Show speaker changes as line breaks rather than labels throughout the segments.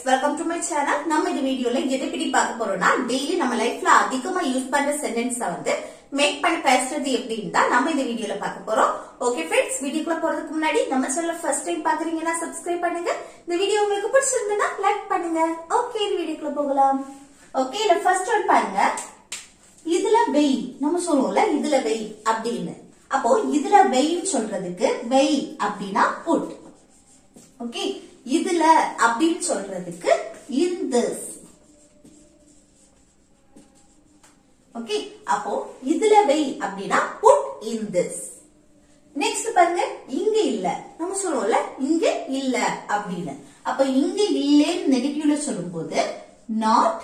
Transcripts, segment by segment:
welcome to my channel. நம்ம இந்த வீடியோல எதை பத்தி பார்க்க போறோம்னா டெய்லி நம்ம லைஃப்ல அதிகமா யூஸ் பண்ற சென்டென்ஸ் வந்து மேக் பண்ணி பேசுறது எப்படின்னு தான் நம்ம இந்த வீடியோல பார்க்க போறோம். ஓகே फ्रेंड्स, வீடியோக்குள்ள போறதுக்கு முன்னாடி நம்ம சேனலை ஃபர்ஸ்ட் டைம் பாக்குறீங்கன்னா சப்ஸ்கிரைப் பண்ணுங்க. இந்த வீடியோ உங்களுக்கு பிடிச்சிருந்தா லைக் பண்ணுங்க. ஓகே, இந்த வீடியோக்குள்ள போகலாம். ஓகே, இந்த ஃபர்ஸ்ட் ஒன் பாருங்க. இதுல வெய் நம்ம சொல்லுவோம்ல, இதுல வெய் அப்படின்னு. அப்போ இதுல வெயின்னு சொல்றதுக்கு வெய் அப்படின்னா புட். ஓகே, இதுல அப்படின்னு சொல்றதுக்கு in this. ஓகே, அப்போ இதுல வை அப்படின்னா put in this. நெக்ஸ்ட் பாருங்க, இங்க இல்ல நம்ம சொல்லுவோம்ல, இங்க இல்ல அப்படின்னு. அப்ப இங்க இல்லன்னு நெகட்டிவ்ல சொல்லும்போது not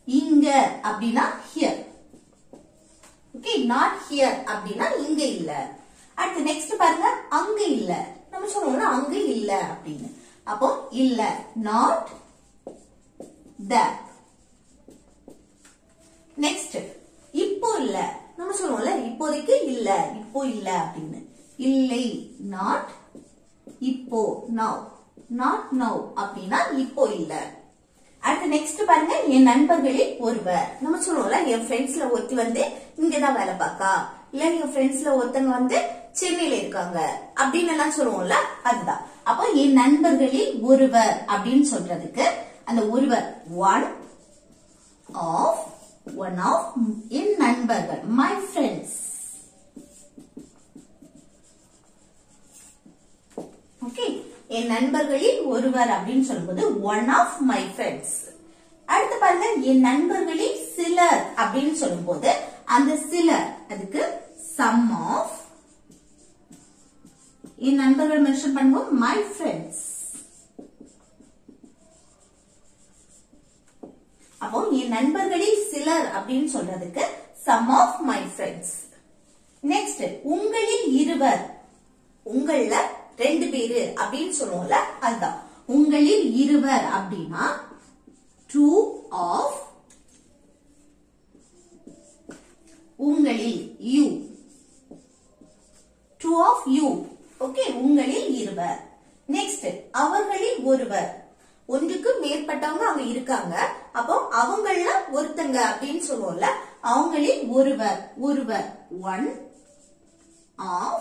இங்க அப்படின்னா here. ஓகே, not here அப்படின்னா இங்க இல்ல. அடுத்து நெக்ஸ்ட் பாருங்க, அங்க இல்ல நம்ம சொல்லுவோம்ல, அங்க இல்ல அப்படின்னு. அப்போ இல்ல not there. நெக்ஸ்ட் இப்போ இல்ல நம்ம சொல்லுவோம்ல, இப்போதைக்கு இல்ல, இப்போ இல்ல அப்படின்னு. இல்லை not இப்போ now, not now அப்படின்னா இப்போ இல்ல. அடுத்து நெக்ஸ்ட் பாருங்க, என் நண்பர்களில் ஒருவர் நம்ம சொல்லுவோம்ல, என் ஃப்ரெண்ட்ஸ்ல ஒருத்தி வந்து இங்கதான் வேலை பார்க்கா, இல்ல என் ஃப்ரெண்ட்ஸ்ல ஒருத்தங்க வந்து சென்னையில இருக்காங்க அப்படின்னு எல்லாம் சொல்லுவோம்ல, அதுதான். அப்போ என் நண்பர்களில் ஒருவர் அப்படின்னு சொல்றதுக்கு அந்த ஒருவர் one of என் நண்பர்கள், my friends. ஓகே, என் நண்பர்களில் ஒருவர் அப்படின்னு சொல்லும்போது one of my friends. அடுத்து பாருங்க, என் நண்பர்களில் சிலர் அப்படின்னு சொல்லும்போது அந்த சிலர் அதுக்கு some of, என் நண்பர்கள் மென்ஷன் பண்ணுவோம் my friends. அப்போ என் நண்பர்களில் சிலர் அப்படின்னு சொல்றதுக்கு some of my friends. Next, உங்களில் இருவர், உங்கள ரெண்டு பேரு அப்படின்னு சொல்லுவோம்ல, அதுதான். உங்களில் இருவர் அப்படின்னா two of, உங்களில் you, two of you. Okay, உங்களில் இருவர். நெக்ஸ்ட், அவர்களில் ஒருவர், ஒன்றுக்கு மேற்பட்டவங்க அங்க இருக்காங்க, அப்போ அவங்கள ஒருத்தங்க அப்படின்னு சொல்லுவோம்ல, அவங்களில் ஒருவர், ஒருவர் one of,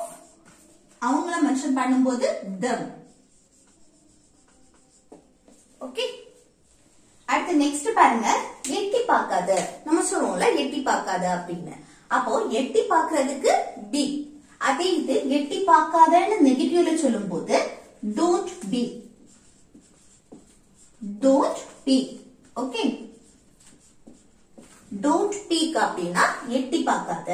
அவங்கள மென்ஷன் பண்ணும்போது them. ஓகே, அடுத்து நெக்ஸ்ட் பாருங்க, எட்டி பார்க்காத நம்ம சொல்லுவோம்ல, எட்டி பார்க்காத அப்படின்னு. அப்போ எட்டி பார்க்கிறதுக்கு be. அதே இது எட்டி பார்க்காதன்னு நெகட்டிவ்ல சொல்லும் போது don't be, don't be. Okay, don't peek அப்படின்னா எட்டி பார்க்காத.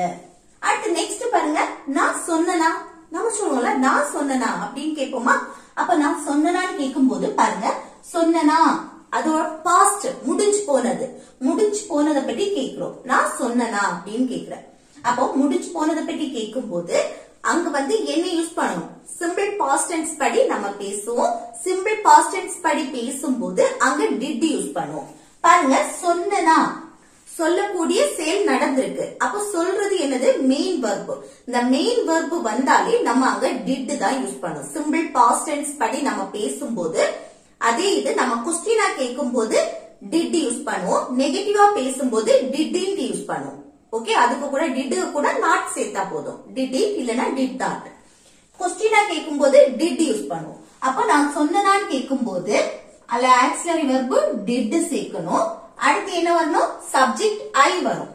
அடுத்து நெக்ஸ்ட் பாருங்க, நான் சொன்னனா நம்ம சொல்லுவோம்ல, நான் சொன்னனா அப்படின்னு கேட்போமா. அப்ப நான் சொன்னனான்னு கேட்கும் போது பாருங்க, சொன்னனா அதோட பாஸ்ட், முடிஞ்சு போனது, முடிஞ்சு போனதை பற்றி கேட்கிறோம். நான் சொன்னனா அப்படின்னு கேக்குறேன். அப்போ முடிஞ்சு போனதை பற்றி கேட்கும் போது அங்க வந்து என்ன யூஸ் பண்ணணும், சிம்பிள் பாஸ்ட் டென்ஸ் படி நம்ம பேசுவோம். சிம்பிள் பாஸ்ட் டென்ஸ் படி பேசும்போது அங்க டிட் யூஸ் பண்ணுவோம். பாருங்க, சொன்னனா சொல்லக்கூடிய செயல் நடந்திருக்கு, அப்ப சொல்றது என்னது, மெயின் வெர்ப். இந்த மெயின் வெர்ப் வந்தாலே நம்ம அங்க டிட் தான் யூஸ் பண்ணுவோம். சிம்பிள் பாஸ்ட் டென்ஸ் படி நம்ம பேசும்போது. அதே இது நம்ம கொஸ்டினா கேட்கும் போது டிட் யூஸ் பண்ணுவோம். நெகட்டிவா பேசும்போது டிட் யூஸ் பண்ணுவோம். ஓகே, அதுக்கு கூட டிட் கூட நாட் சேர்த்தா போதும், டிட் இல்லனா டிட் நாட். கொஸ்டினா கேட்கும் போது டிட் யூஸ் பண்ணுவோம். அப்ப நான் சொன்னனான்னு கேட்கும் போது அல்ல ஆக்சிலரி வெர்ப் டிட் சேர்க்கணும். அடுத்து என்ன வரணும், சப்ஜெக்ட் ஐ வரும்.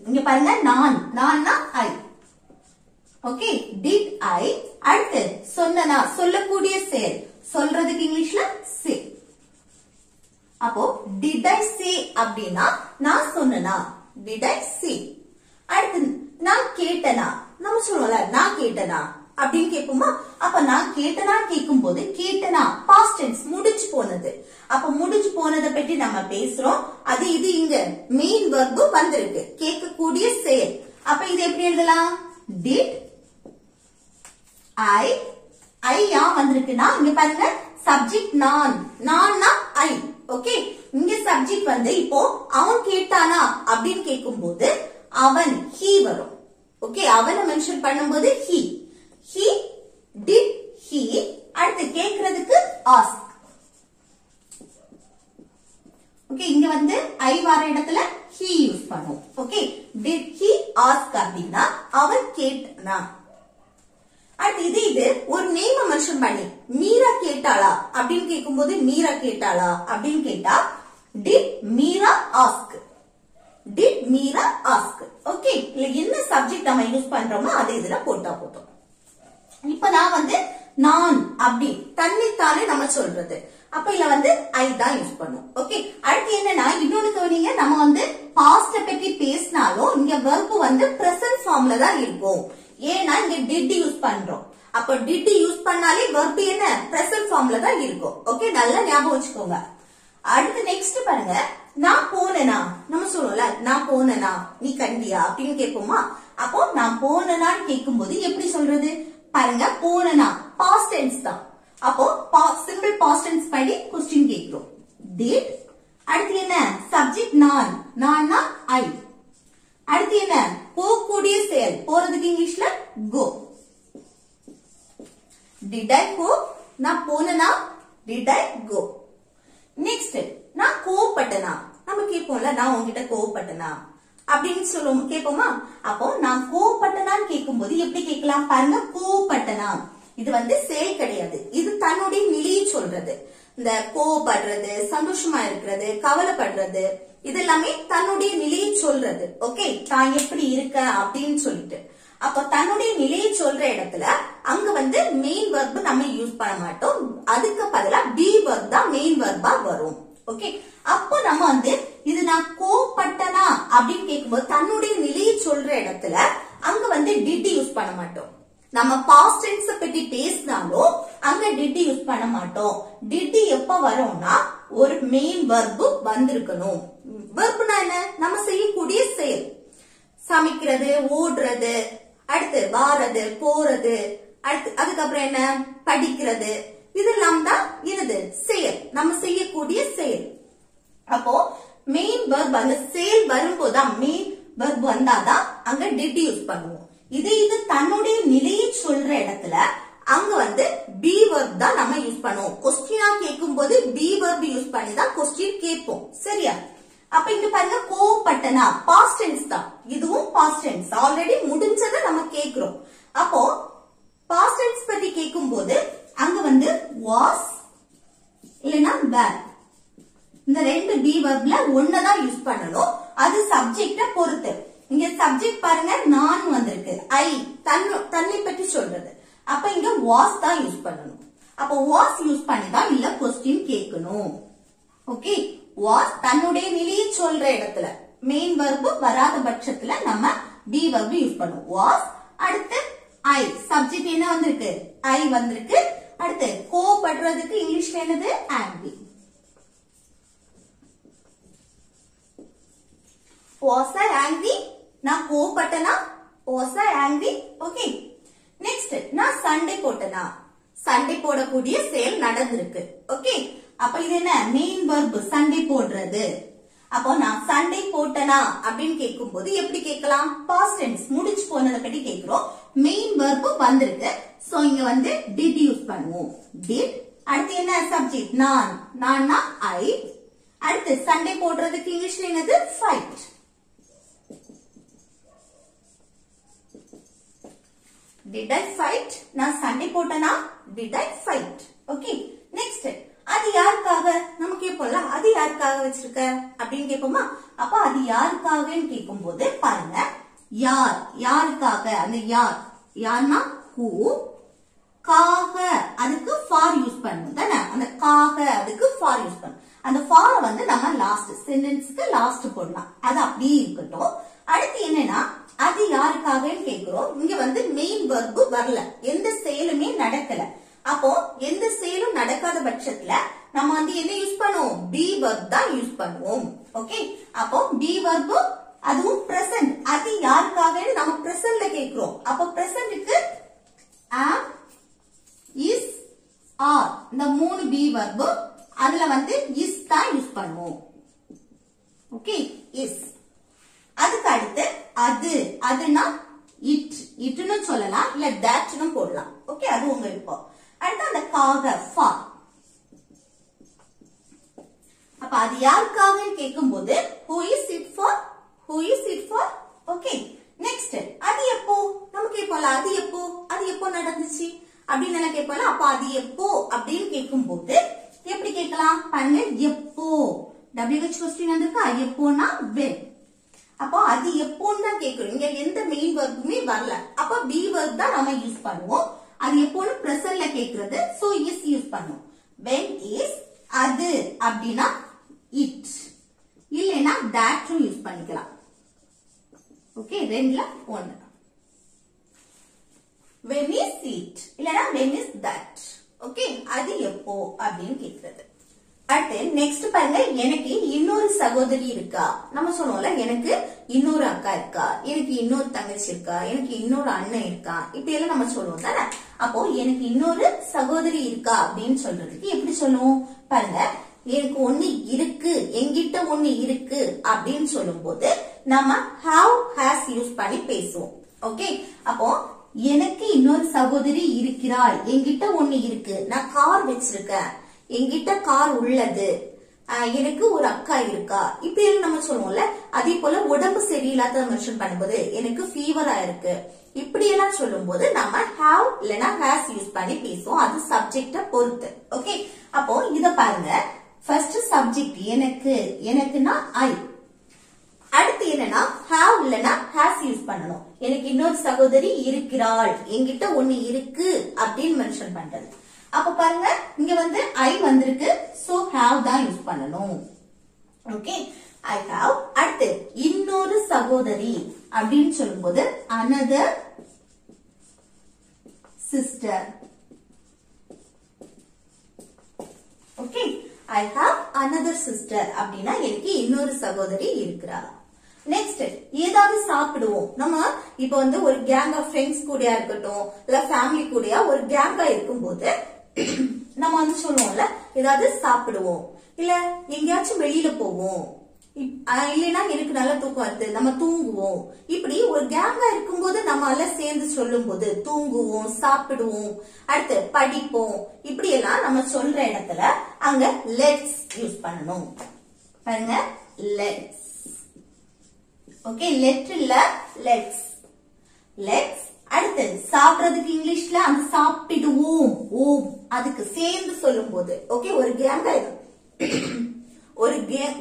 இங்க பாருங்க, நான்னா ஐ. Okay, did I. அடுத்து சொன்னனா சொல்லக்கூடிய செயல், சொல்றதுக்கு இங்கிலீஷ்ல சே. அப்போ டிட் ஐ சே அப்படின்னா நான் சொன்னனா, டிட் ஐ சே. அடுத்து நான் கேட்டனா நம்ம சொல்லுவோம்ல, நான் கேட்டனா அப்படின்னு கேட்போமா. அப்ப நான் கேட்டனா கேட்கும் போது கேட்டனா பாஸ்ட் டென்ஸ், முடிஞ்சு போனது. அப்ப முடிஞ்சு போனதை பற்றி நம்ம பேசுறோம். அது இது இங்க மெயின் வெர்ப் வந்திருக்கு, கேட்கக்கூடிய செயல். அப்ப இது எப்படி எழுதலாம், டிட் ஐ. ஐ யா வந்திருக்குன்னா இங்க பாருங்க, சப்ஜெக்ட் நான்னா ஐ. ஓகே, இங்க சப்ஜெக்ட் வந்து இப்போ அவன் கேட்டானா அப்படின்னு கேட்கும் போது அவன் ஹி வரும். ஓகே, அவனை மென்ஷன் பண்ணும்போது ஹி did he. அடுத்து கேக்குறதுக்கு ask. ஓகே, இங்க வந்து ஐ வர இடத்துல he யூஸ் பண்ணுவோம். ஓகே, did he ask அப்படின்னா அவன் கேட்டானா. அடுத்து இது ஒரு நேம மென்ஷன் பண்ணி மீரா கேட்டாளா அப்படின்னு கேட்கும்போது மீரா கேட்டாளா அப்படின்னு கேட்டா did Meera ask, did Meera ask. Okay, இல்ல என்ன சப்ஜெக்ட் நம்ம யூஸ் பண்றோமோ அதை இதுல போட்டா போதும். இப்ப நான் வந்து நான் அப்படி தன்னைத்தானே நம்ம சொல்றது, அப்ப இல்ல வந்து ஐ தான் யூஸ் பண்ணும். ஓகே, அடுத்து என்னன்னா இன்னொன்னு கவனிங்க, நம்ம வந்து பாஸ்ட பத்தி பேசினாலும் இங்க வெர்ப் வந்து பிரசன்ட் ஃபார்ம்ல தான் இருக்கும். ஏன்னா இங்க did யூஸ் பண்றோம். அப்ப did யூஸ் பண்ணாலே வெர்ப் என்ன பிரசன்ட் ஃபார்ம்ல தான் இருக்கும். ஓகே, நல்லா ஞாபகம் வச்சுக்கோங்க. அடுத்து நெக்ஸ்ட் பாருங்க, நான் போனேனா நம்ம சொல்லுவோம்ல, நான் போனேனா நீ கண்டியா அப்படின்னு கேட்போமா. அப்போ நான் போனேனான்னு கேட்கும்போது எப்படி சொல்றது பாருங்க, போனேனா பாஸ்ட் டென்ஸ் தான். அப்போ சிம்பிள் பாஸ்ட் டென்ஸ் படி क्वेश्चन கேக்குறோம். did, அடுத்து என்ன சப்ஜெக்ட் நான், நான்னா ஐ. அடுத்து என்ன போகக்கூடிய செயல், போறதுக்கு இங்கிலீஷ்ல go. did I go, நான் போனேனா did I go. நெக்ஸ்ட் நான் கோவப்பட்டனா, நம்ம கேட்போம்ல நான் உங்ககிட்ட கோவப்பட்டனா அப்படின்னு சொல்லுவோம் கேட்போமா. அப்போ நான் கோவப்பட்டனான்னு கேட்கும்போது எப்படி கேட்கலாம் பாருங்க, கோவப்பட்டனா. இது வந்து செயல் கிடையாது, இது தன்னுடைய நிலையை சொல்றது. இந்த கோவப்படுறது, சந்தோஷமா இருக்கிறது, கவலைப்படுறது, இது எல்லாமே தன்னுடைய நிலையை சொல்றது. ஓகே, தான் எப்படி இருக்க அப்படின்னு சொல்லிட்டு. அப்ப தன்னுடைய நிலையை சொல்ற இடத்துல அங்க வந்து மெயின் வெர்ப் நம்ம யூஸ் பண்ண மாட்டோம், அதுக்கு பதிலா பி வெர்ப் தான் மெயின் வெர்பா வரும். ஓகே, அப்போ நம்ம வந்து இது நான் கோவப்பட்டனா அப்படின்னு கேட்கும்போது தன்னுடைய நிலையை சொல்ற இடத்துல அங்க வந்து did யூஸ் பண்ண மாட்டோம். நம்ம பாஸ்ட் டென்ஸ் பத்தி பேசினாலும் அங்க did யூஸ் பண்ண மாட்டோம். did எப்ப வரும்னா ஒரு மெயின் வெர்ப் வந்திருக்கணும். வெர்ப்னா என்ன, நம்ம செய்யக்கூடிய செயல், சமைக்கிறது, ஓடுறது, அடுத்து வாரது, போறது, அடுத்து அதுக்கப்புறம் என்ன படிக்கிறது, இதெல்லாம் தான் என்னது செயல், நம்ம செய்யக்கூடிய செயல். அப்போ மெயின் வெர்ப் அந்த செயல் வரும்போதுதான் மெயின் வெர்ப் வந்தாதான் அங்க did யூஸ் பண்ணுவோம். இது தன்னுடைய நிலையை சொல்ற இடத்துல அங்க வந்து பி வெர்ப் தான் நம்ம யூஸ் பண்ணுவோம். கொஸ்டினா கேட்கும் போது பி வெர்ப் யூஸ் பண்ணி தான் கொஸ்டின் கேட்போம். சரியா? அப்ப இங்க பாருங்க, கோவப்பட்டனா பாஸ்ட் டென்ஸ் தான், இதுவும் பாஸ்ட் டென்ஸ், ஆல்ரெடி முடிஞ்சதை நம்ம கேக்குறோம். அப்போ பாஸ்ட் டென்ஸ் பத்தி கேட்கும் போது அங்க வந்து was இல்லனா were, இந்த ரெண்டு பி வெர்ப்ல ஒன்னதான் யூஸ் பண்ணணும். அது சப்ஜெக்ட பொறுத்து. இங்க சப்ஜெக்ட் பாருங்க நான் வந்திருக்கு, ஐ தன்னை பற்றி சொல்றது. அப்ப இங்க was தான் யூஸ் பண்ணணும். அப்ப was யூஸ் பண்ணி தான் இல்ல क्वेश्चन கேட்கணும். ஓகே, was தன்னுடைய நிலையை சொல்ற இடத்துல மெயின் வெர்ப் வராத பட்சத்துல நம்ம பி வெர்ப் யூஸ் பண்ணுவோம். was, அடுத்து ஐ, சப்ஜெக்ட் என்ன வந்திருக்கு ஐ வந்திருக்கு. அடுத்து கோவப்படுறதுக்கு இங்கிலீஷ்ல என்னது angry. was I angry, நான் கோவப்பட்டனா was I angry. Okay, next நான் சண்டை போட்டனா, சண்டை போடக்கூடிய செயல் நடந்திருக்கு. ஓகே, அப்ப இது என்ன மெயின் வெர்ப் சண்டை போடுறது. அப்போ நான் சண்டை போட்டனா அப்படின்னு கேட்கும் போது எப்படி கேட்கலாம், பாஸ்ட் டென்ஸ் முடிச்சு போனதை பத்தி கேட்கிறோம், மெயின் வெர்ப் வந்திருக்கு. சோ இங்க வந்து did யூஸ் பண்ணுவோம். did, அடுத்து என்ன சப்ஜெக்ட் நான், நான்னா ஐ. அடுத்து சண்டை போடுறதுக்கு இங்கிலீஷ்ல என்னது fight. did I fight, நான் சண்டை போட்டனா did I fight. Okay, next அது யாருக்காக நம்ம கேட்போம்ல, அது யாருக்காக வச்சிருக்க அப்படின்னு கேட்போமா. அப்ப அது யாருக்காகன்னு கேட்கும் போது பாருங்க, யார், யாருக்காக, அந்த யார்னா who, காக அதுக்கு for யூஸ் பண்ணணும் தானே, அந்த காக அதுக்கு for யூஸ் பண்ணணும். அந்த for வந்து நம்ம லாஸ்ட் சென்டென்ஸ்க்கு லாஸ்ட் போடலாம், அது அப்படியே இருக்கட்டும். அடுத்து என்னன்னா அது யாருக்காகன்னு கேக்குறோம். இங்க வந்து மெயின் வெர்ப் வரல, எந்த செயலுமே நடக்கல. அப்போ எந்த செயலும் நடக்காத பட்சத்துல நம்ம வந்து என்ன யூஸ் பண்ணுவோம், பி வெர்ப் தான் யூஸ் பண்ணுவோம். ஓகே, அப்போ பி வெர்ப் அதுவும் பிரசன்ட், அது யாருக்காகன்னு நம்ம பிரசன்ட்ல கேக்குறோம். அப்போ பிரசன்ட்க்கு am, is, are இந்த மூணு பி வெர்ப், அதுல வந்து is தான் யூஸ் பண்ணுவோம். Okay, is. அதுக்கு அடுத்து அது, அதுனா it, itனு சொல்லலாம், இல்ல thatனு போடலாம். ஓகே, அது உங்க விருப்பம். அடுத்து அந்த காக for. அப்ப அது யாருக்காக கேட்கும்போது who is it for, who is it for. Okay, next அது எப்போ நம்ம கேட்போம்ல, அது எப்போ நடந்துச்சு அப்படின்னு எல்லாம் கேட்போம்ல. அப்ப அது எப்போ அப்படின்னு கேட்கும்போது எப்படி கேட்கலாம் பாருங்க, எப்போ WH கொஸ்டின் வந்திருக்கா, எப்போனா when. அப்போ அது எப்போன்னு தான் கேட்கிறோம். இங்க எந்த மெயின் வெர்புமே வரல. அப்ப பி வெர்ப் தான் நம்ம யூஸ் பண்ணுவோம். அது எப்போன்னு பிரசன்ட்ல கேக்குறது, சோ இஸ் யூஸ் பண்ணுவோம். when is அது அப்படின்னா it, இல்லைன்னா that யூஸ் பண்ணிக்கலாம். ஓகே, ரெண்டுல ஒன்னு. when is it இல்லனா when is that. ஓகே, அது எப்போ அப்படின்னு கேக்குறது. அடுத்து நெக்ஸ்ட் பாருங்க, எனக்கு இன்னொரு சகோதரி இருக்கா. நம்ம சொல்லுவோம்ல, எனக்கு இன்னொரு அக்கா இருக்கா, எனக்கு இன்னொரு தங்கச்சி இருக்கா, எனக்கு இன்னொரு அண்ணன் இருக்கா, இப்படி எல்லாம் நம்ம சொல்லுவோம் தானே. அப்போ எனக்கு இன்னொரு சகோதரி இருக்கா அப்படின்னு சொல்றதுக்கு எப்படி சொல்லுவோம் பாருங்க, எனக்கு ஒண்ணு இருக்கு, என்கிட்ட ஒண்ணு இருக்கு அப்படின்னு சொல்லும் போது நம்ம have has யூஸ் பண்ணி பேசுவோம். ஓகே, அப்போ எனக்கு இன்னொரு சகோதரி இருக்கிறாள், என்கிட்ட ஒண்ணு இருக்கு, நான் கார் வச்சிருக்கேன், என்கிட்ட கார் உள்ளது, எனக்கு ஒரு அக்கா இருக்கா, இப்படி நம்ம சொல்லுவோம்ல. அதே போல உடம்பு சரியில்லாத மென்ஷன் பண்ணும்போது எனக்கு ஃபீவரா இருக்கு, இப்படி எல்லாம் சொல்லும் போது நம்ம have இல்லனா has யூஸ் பண்ணி பேசுவோம். அது சப்ஜெக்ட பொறுத்து. ஓகே, அப்போ இத பாருங்க, ஃபர்ஸ்ட் சப்ஜெக்ட் எனக்கு, எனக்குன்னா I. அடுத்து என்னன்னா have இல்லனா has யூஸ் பண்ணணும். எனக்கு இன்னொரு சகோதரி இருக்கிறாள், என்கிட்ட ஒண்ணு இருக்கு அப்படின்னு மென்ஷன் பண்றது. அப்ப பாருங்க, இங்க வந்து I வந்திருக்கு, சோ have தான் யூஸ் பண்ணணும். Okay, I have. அடுத்து இன்னொரு சகோதரி அப்படின்னு சொல்லும்போது another sister. Okay, I have another sister அப்படின்னா எனக்கு இன்னொரு சகோதரி இருக்கிறா. நெக்ஸ்ட் ஏதாவது சாப்பிடுவோம். நம்ம இப்ப வந்து ஒரு கேங் ஆஃப் ஃப்ரெண்ட்ஸ் கூடயா இருக்கட்டும், இல்ல ஃபேமிலி கூடயா ஒரு கேங்கா இருக்கும்போது நம்ம வந்து சொல்லுவோம்ல, ஏதாவது சாப்பிடுவோம், இல்ல எங்கேயாச்சும் வெளியில போவோம், இல்லைன்னா எனக்கு நல்ல தூக்கம் வருது, நம்ம தூங்குவோம். இப்படி ஒரு கேங்கா இருக்கும்போது நம்ம எல்லாம் சேர்ந்து சொல்லும் போது தூங்குவோம், சாப்பிடுவோம், அடுத்து படிப்போம், இப்படி எல்லாம் நம்ம சொல்ற இடத்துல அங்க லெட்ஸ் யூஸ் பண்ணணும். பாருங்க, லெட்ஸ். ஓகே, லெட் இல்ல லெட்ஸ், லெட்ஸ். அடுத்து சாப்பிடுறதுக்கு இங்கிலீஷ்ல அந்த சாப்பிடுவோம், ஓம், அதுக்கு சேர்ந்து சொல்லும் போது. ஓகே, ஒரு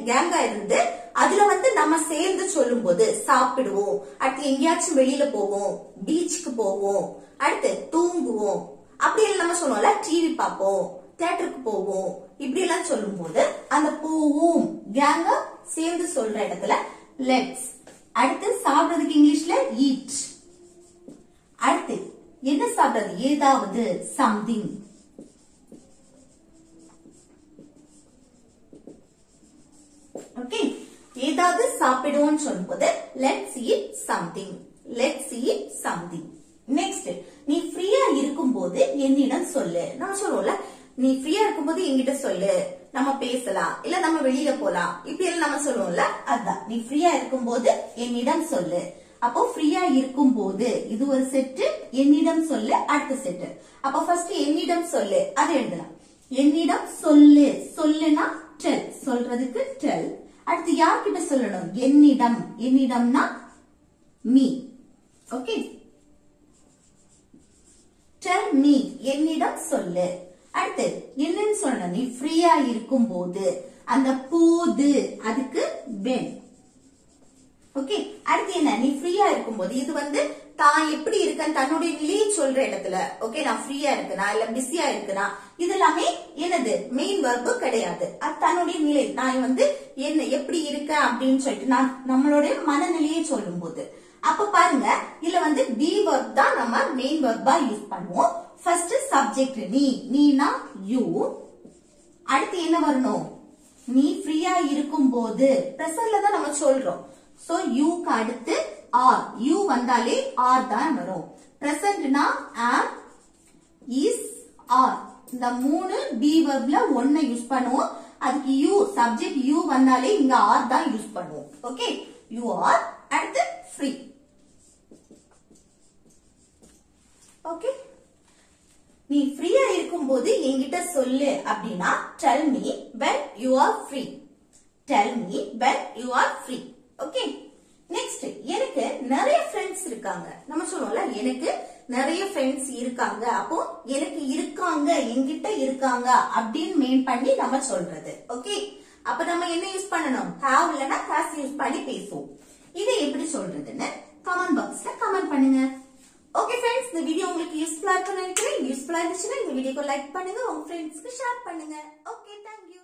கேங்கா இருந்து அதுல வந்து நம்ம சேர்ந்து சொல்லும் போது சாப்பிடுவோம், அடுத்து எங்கேயாச்சும் வெளியில போவோம், பீச்சுக்கு போவோம், அடுத்து தூங்குவோம், அப்படி எல்லாம் நம்ம சொல்லுவோம்ல, டிவி பார்ப்போம், தியேட்டருக்கு போவோம், இப்படி எல்லாம் சொல்லும் போது அந்த போவோம் கேங்கா சேர்ந்து சொல்ற இடத்துல லெட்ஸ். அடுத்து சாப்பிடுறதுக்கு இங்கிலீஷ்ல ஈட். அடுத்து என்ன சாப்பிடுறது, ஏதாவது சம்திங். ஓகே, ஏதாவது சாப்பிடுவோம்னு சொல்லும்போது let's eat something, let's eat something. Next, நீ ஃப்ரீயா இருக்கும்போது என்னிடம் சொல்லு. நம்ம சொல்லுவோம்ல, நீ ஃப்ரீயா இருக்கும்போது என்கிட்ட சொல்லு, நம்ம பேசலாம், இல்ல நம்ம வெளியில போலாம், இப்படி எல்லாம் நம்ம சொல்லுவோம்ல, அதான் நீ ஃப்ரீயா இருக்கும்போது என்னிடம் சொல்லு. அப்போ ஃப்ரீயா இருக்கும்போது இது ஒரு செட்டு, என்னிடம் சொல்லு அடுத்த செட்டு. அப்போ ஃபர்ஸ்ட் என்னிடம் சொல்லு அது எழுதலாம். என்னிடம் சொல்லு, சொல்லுனா டெல், சொல்றதுக்கு டெல். அடுத்து யார்கிட்ட சொல்லணும், என்னிடம், என்னிடம்னா மீ. ஓகே, டெல் மீ, என்னிடம் சொல்லு. அடுத்து என்னன்னு சொல்லணும், நீ ஃப்ரீயா இருக்கும் போது, அந்த போது அதுக்கு when. ஓகே, அடுத்து என்ன, நீ ஃப்ரீயா இருக்கும்போது, இது வந்து தான் எப்படி இருக்க தன்னுடைய நிலையை சொல்ற இடத்துல. ஓகே, நான் ஃப்ரீயா இருக்கனா இல்ல பிஸியா இருக்கனா, இது எல்லாமே என்னது மெயின் வெர்பு கிடையாது. அது தன்னுடைய நிலை, நான் வந்து என்ன எப்படி இருக்க அப்படின்னு சொல்லிட்டு நான் நம்மளுடைய மனநிலையை சொல்லும் போது. அப்ப பாருங்க, இதுல வந்து பி வெர்ப் தான் நம்ம மெயின் வெர்பா யூஸ் பண்ணுவோம். ஃபர்ஸ்ட் சப்ஜெக்ட் நீ, நீனா யூ. அடுத்து என்ன வரணும், நீ ஃப்ரீயா இருக்கும் போது, பிரசன்ட்ல தான் நம்ம சொல்றோம். சோ யூக்கு அடுத்து ஆர், யூ வந்தாலே ஆர் தான் வரும். பிரசன்ட்னா ஆம், இஸ், ஆர். இந்த மூணு பி வெர்ப்ல ஒன்ன யூஸ் பண்ணுவோம். அதுக்கு யூ சப்ஜெக்ட் யூ வந்தாலே இங்க ஆர் தான் யூஸ் பண்ணுவோம். Okay, you are. அடுத்து ஃப்ரீ. ஓகே, நீ ஃப்ரீயா இருக்கும்போது என்கிட்ட சொல்லு அப்படின்னா tell me when you are free. tell me when you are free. Okay. Next, எனக்கு நிறைய ஃப்ரெண்ட்ஸ் இருக்காங்க. நம்ம சொல்லுவோம்ல எனக்கு நிறைய ஃப்ரெண்ட்ஸ் இருக்காங்க. அப்போ எனக்கு இருக்காங்க, என்கிட்ட இருக்காங்க அப்படின்னு மீன் பண்ணி நம்ம சொல்றது. ஓகே. அப்ப நம்ம என்ன யூஸ் பண்ணணும்? have இல்லனா has யூஸ் பண்ணி பேசுவோம். இதை எப்படி சொல்றதுன்னு கமெண்ட் பாக்ஸ்ல கமெண்ட் பண்ணுங்க. ஓகே ஃப்ரெண்ட்ஸ், இந்த வீடியோ உங்களுக்கு யூஸ்ஃபுல்லா இருக்கும்னு நினைக்கிறேன். யூஸ்ஃபுல்லா இருந்துச்சுன்னா இந்த வீடியோக்கு லைக் பண்ணுங்க, உங்க ஃப்ரெண்ட்ஸ்க்கு ஷேர் பண்ணுங்க. Okay, thank you.